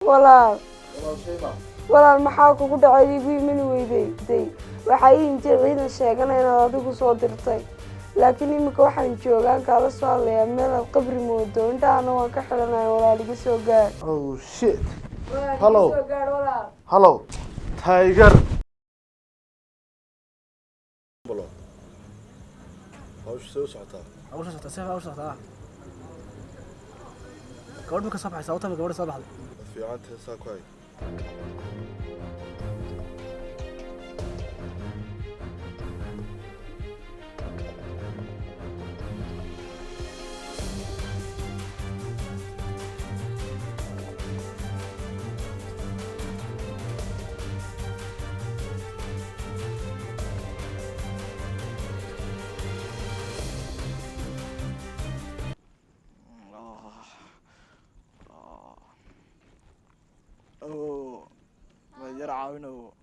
walaal walaal maxaa kugu dhacay igu iman weyday waxay intii ciidan sheeganay inaad adigu soo dirtay laakiin imika waxaan joogaan kala soo hadlayaa meel qabri moodo intaana waan ka xilanahay walaal iga soo gaar oh shit hello hello tiger bolo hawsha soo socota gabadhu ka soo baxay sababta gabadha soo baxday fiicanta saa ku hay عاونو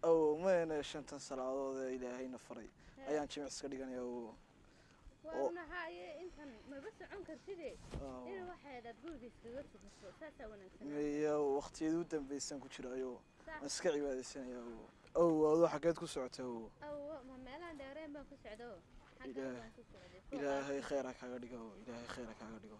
أو ما أنا شنتن سلاطة إلهي نفري أيام شيء مسكر ديجاني أو وأنا هاي أنت ما بس عنك كذي إيه واحد تقول بيسكت ساسا ونسمع يا وقت يدودن بيسن كشرا يو مسكر عبادة سن يو أو هذا حكيت كسرته أو ما مالان دارين بكسرته إلهي خيرك هقديكو إلهي خيرك هقديكو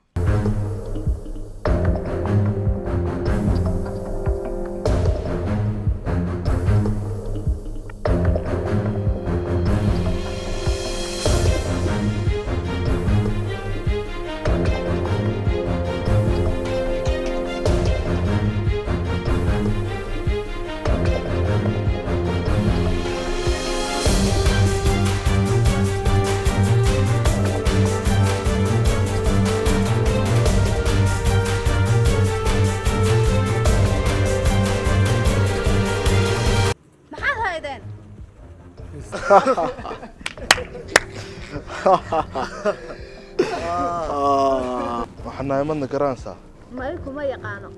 waxaan imadna garanaysaa ما يقانو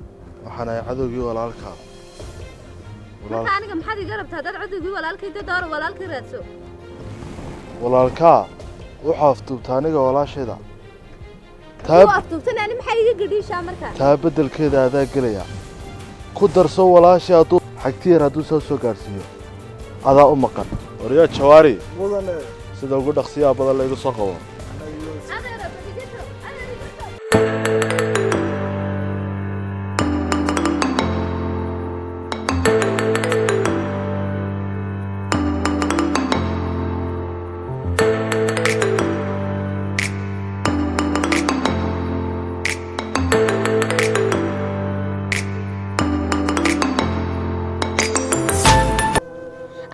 waxaan cadowgii walaalka marka aniga maxaad iga rabtaa dad cadowgii walaalkay door walaalkay raadso walaalka wuxuu aftuubta aniga walaashayda taa aftuubtana ani maxay iga gadhiishaa marka taa bedelkeeda adaa gelaya ku darso walaashay aduu xagtiir haduu soo gaarsiiyo adaa u maqan wariya jawaari mudane sida ugu dhaqsiyaa badan la igu soo qabo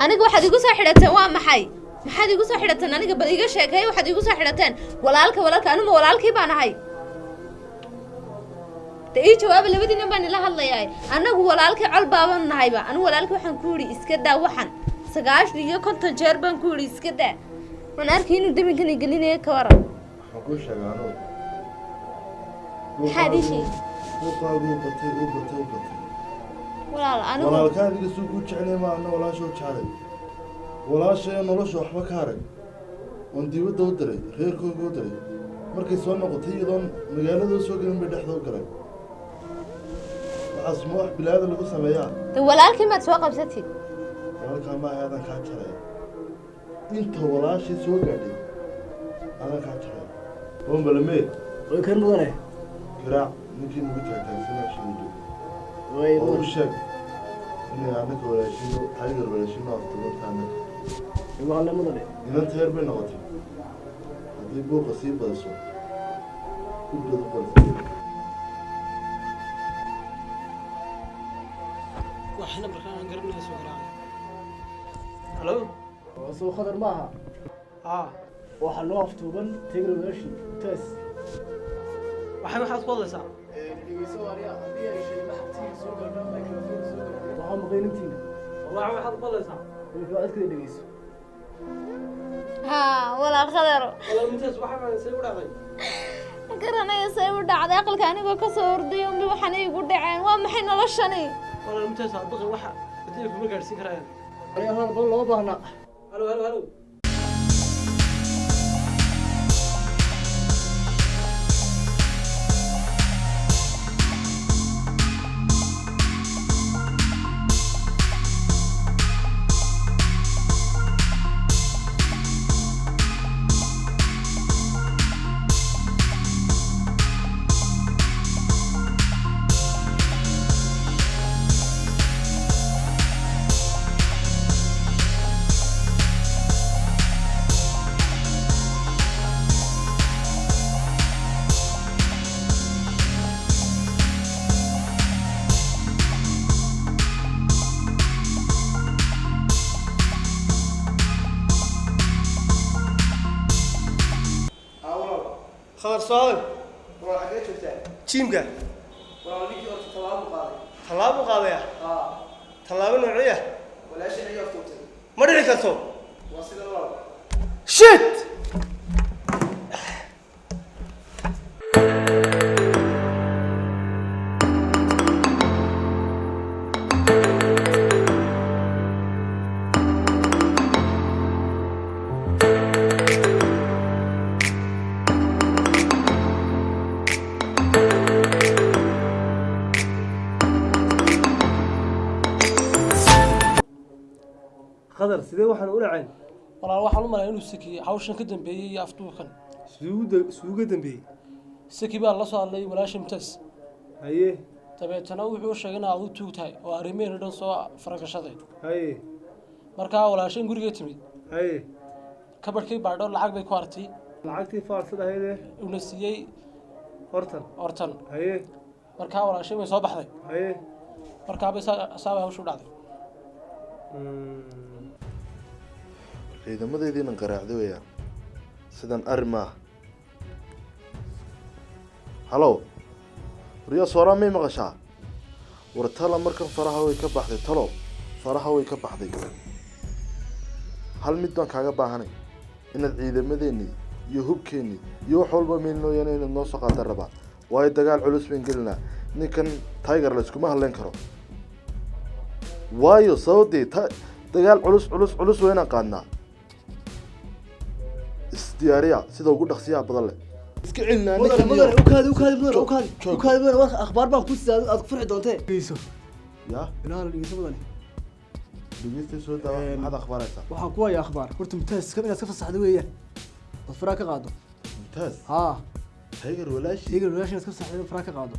aniga waxaad igu soo xidhateen waa maxay maxaad igu soo xidhateen aniga bad iga sheekay waxaad igu soo xidhateen walaalka anu walaalkii baan ahay tii jawaab labadiina baan ila hadlayaa anagu walaalkii col baaban nahayba anu walaalkii waxaan ku yiri iska daa waxan 90 iyo 50 jeer baan ku yiri iska daa man arkay inuu dabinkan igelinaya ka waran waxaan ku sheegaano xadishi uqaadu batay walaal anu walaalkaadiga soo ku jeclay ma ana walaasho jeclay walaashay nolosha waxba ka haray on dibadda u diray reerkooda u diray markay soo noqotay iyadoon magaalada soo galin bay dhexda u galay waxaas ma wax bilaada lagu sameeyaa walaalkii maad soo qabsatid walaalkaa ma aadan kaa jaray inta walaashay soo gaadhay aadan kaa jaray bombalmeed way kan mudane garaac ninkii nagu taagtaagsanaa shiido way oo u sheeg inay anaga walaashino tiger walaashino aftubantaana iwaale mudane inanta yar bay noqotay haddii buuqa sii badiso gudbada qortay waxna markaan garanayso soo garaacay halo soo khadar maaha waxa loo aftuuban tiger walaashi taas waxaad ku hadlaysaa dhigeyso wariya hadii ay shay maxabtii soo galno microphone soo galno waxa maqayntiina wallahi waxaad ku hadlaysaa wuxuu aad ka dhigeyso ha walaal khadaro walaal intaas waxa say u dhacday garanaya say u dhacday aqalka aniga ka soo orday umbi waxaan igu dhaceen waa maxay noloshani walaal intaas baqay waxa hadii kuma gaarsiin karayaan ayaha bal loo baahna halo خضر صادق waa xagee joogtaa جيمكا waa ninkii horta tallaabo qaaday طلاب قاضية طلاب نوعية walaashin ayaa aftuubtay ما ادري كرتو waa sida loo شيت خضر سيدي waxaan u dhacay walaal waxaan u maleeyay inuu saki hawshan ka dambeeyay iyo afduubkan suuga dambeeyay saki baa la soo hadlay walaasha Mumtaaz haye tabeetana wuxuu sheegay in aad u tuugtahay oo arrimeena dhan soo faragashaday haye markaa walaashan guriga timid haye kabarkii baadho lacag bay ku artay lacagtii faarsada hayde una siiyay hortan haye markaa walaashay way soo baxday haye markaa bay saaba hawshu dhacday ciidamadeediina qaraacday weeyaan sidan arrin maaha halow riyaa sooraa may maqashaa war tala markan faraha way ka baxday talo faraha way ka baxday hal mid baan kaaga baahanay inaad ciidamadeennii iyo hubkeennii iyo wax walba meelnooyana inaad noo soo qaadan rabaa waayo dagaal culus bayn gelinaa ninkan tiger layskuma hadlayn karo waayo sababtee dagaal culus waa inaan qaadnaa isdiyaariya sida ugu dhaqsiyaha badan leh iska celinaa ukaadi akhbaar baan ku sidaa aad ku farxi doontee dhegeyso yaa ilaal dhegeyso mudane dhegeysta soo daawa maxaad akhbaaraysaa waxaan ku hayaa akhbaar horta Mumtaaz inaad ka fasaxdo weeyaan oo faraa ka qaado Mumtaaz haa tiger walaashi inaad ka fasaxdo in faraa ka qaado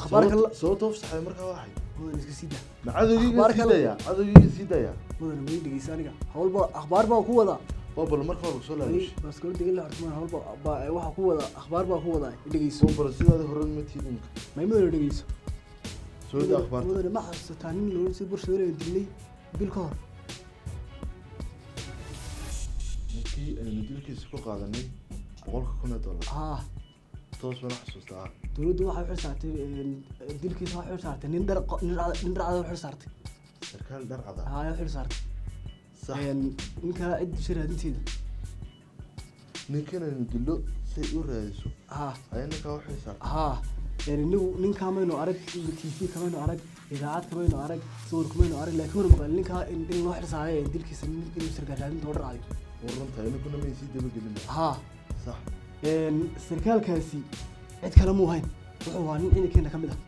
akhbaarka soo toofsaxay markaa waxay mudane iska sii daa cadowgiga sii daya mudane way dhegeysa aniga hawlba akhbaar baan ku wadaa bal marka hore soo laalush bas kala degin la hortmaan hawlba waxa ku wada akhbaar baan ku wadaa dhegeyso bal sidaad hore ma tiidin may mudane dhegeyso soo daa akhbaar mudane ma xasuusataa nin loo sii burshadeen ay dilay bil ka hor ninkii aynu dilkiisa ku qaadanay $100,000 haa toos baan xasuustaa dawladdu waxay xil saartay dilkiisa waxay xil saartay nin dhar cad xil saartay sarkaal dhar cad haa xil saartay sax ninka cid shiraadinteeda ninkan aynu dillo say u raadiso haa ayna ka waxay saartay haa ninka maynu arag TV kamaynu arag idaacad kamaynu arag sawir kamaynu arag laakiin hore maqal ninka in loo xil saaray dilkiisa inuu sarkaal raadinta oo dhar cad warranta inaguna may sii daba gelin haa sax sarkaalkaasi cid kale muu hayn wuxuu waa nin ciidankeena ka mid ah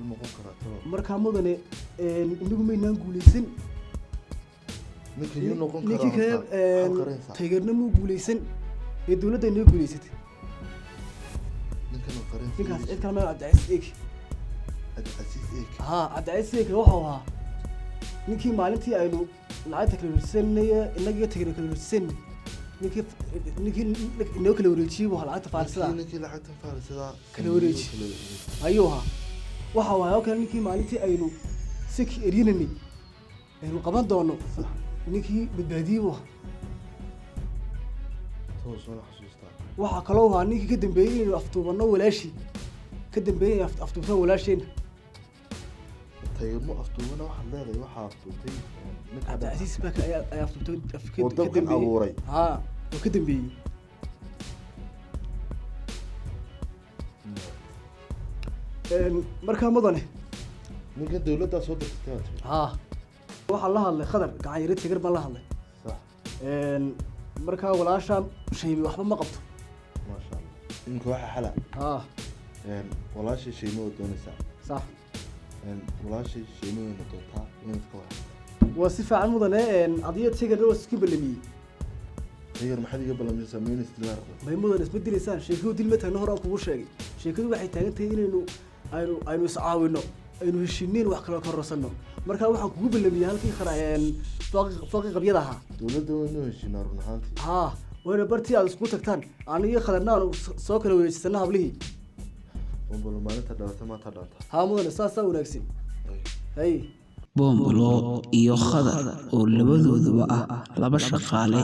noqon karaa talo markaa mudane inagu maynaan guulaysan ninka yuu noqon ninkii karaa kale tigerna muu guulaysan ee dawladda inoo guulaysatay ninkaas cid kale meel Cabdicasiis Eeg haa Cabdicasiis Eeg wuxuu ahaa ninkii maalintii aynu lacagta kala wareegsanay inaga tiger kala wareegsanay ninkii inoo kala wareejiyay buu lacagta faarsada ninkii lacagta faarsada kala wareejiyay ayuu ahaa waxa waayo kale ninkii maalintii aynu siki erinani aynu qaban doono ninkii badbaadiyay buu toos wala xasuustaa waxa kale oo ninkii ka dambeeyay inuu aftuubano walaashi ka dambeeyay aftuubano walaasheen taymo aftuubana waxa leedahay waxa aftuubtay Cabdicasiis baa ay aftuubtay oo dabkan abuuray haa oo ka dambeeyay markaa mudane ninka dawladda soo dirtay haa waxa la hadlay khadar gacan yar tigar baan la hadlay sax markaa walaasha shaybi waxba ma qabto ma sha Allah ninka waxa xala haa walaasha shaymo doonaysa sax walaasha shaymo doontaa in ka wax waa si fiican mudane adiga tigar oo iska balamiyay tigar maxay iga balamiyay meel istilaar may mudane isbedelaysaan sheekadu dil ma taagna hore aan kugu sheegay sheekadu waxay taagan tahay inaynu aynu iscaawino aynu heshiineen wax kale ka roosano markaa waxaan kugu balamiyay halkii faqi qabyada ahaa dawladda waynu heshiinaa run ahaantii haa wayna bartii aad isku tagtaan aniga khadarna aan soo kala wareejisana hablihii bombolo maalinta dhalata maanta dhanta haa mudane saasaa wanaagsan hay bombolo iyo khadar oo labadooduba ah laba shaqaale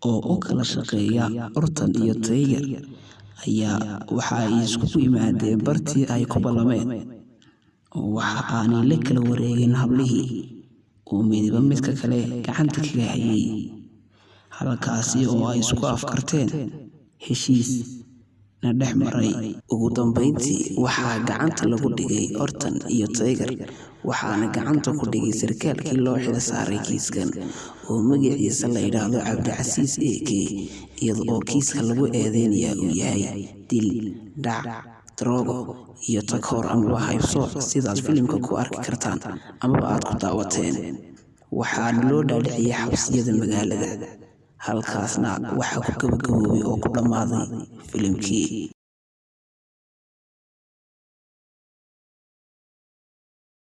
oo u kala shaqeeya Orton iyo Tiger ayaa waxa ay iskugu yimaadeen bartii ay ku ballameen. Waxa aanay la kala wareegin hablihii oo midba midka kale gacanta kaga hayay, halkaasi oo ay isku afkarteen heshiis na dhex maray. Ugu dambeyntii waxaa gacanta lagu dhigay Orton iyo Tiger, waxaana gacanta ku dhigay sarkaalkii loo xil saaray kiiskan oo magaciisa la yidhaahdo Cabdicasiis AK, iyada oo kiiska lagu eedeynaya uu yahay dil, dhac, daroogo iyo takoor amaba haybsooc sidaad filimka ku arki kartaan amaba aad ku daawateen. Waxaana loo dhaadhiciyay xabsiyada magaalada, halkaasna waxaa ku gabagaboobay oo ku dhammaaday filimkii.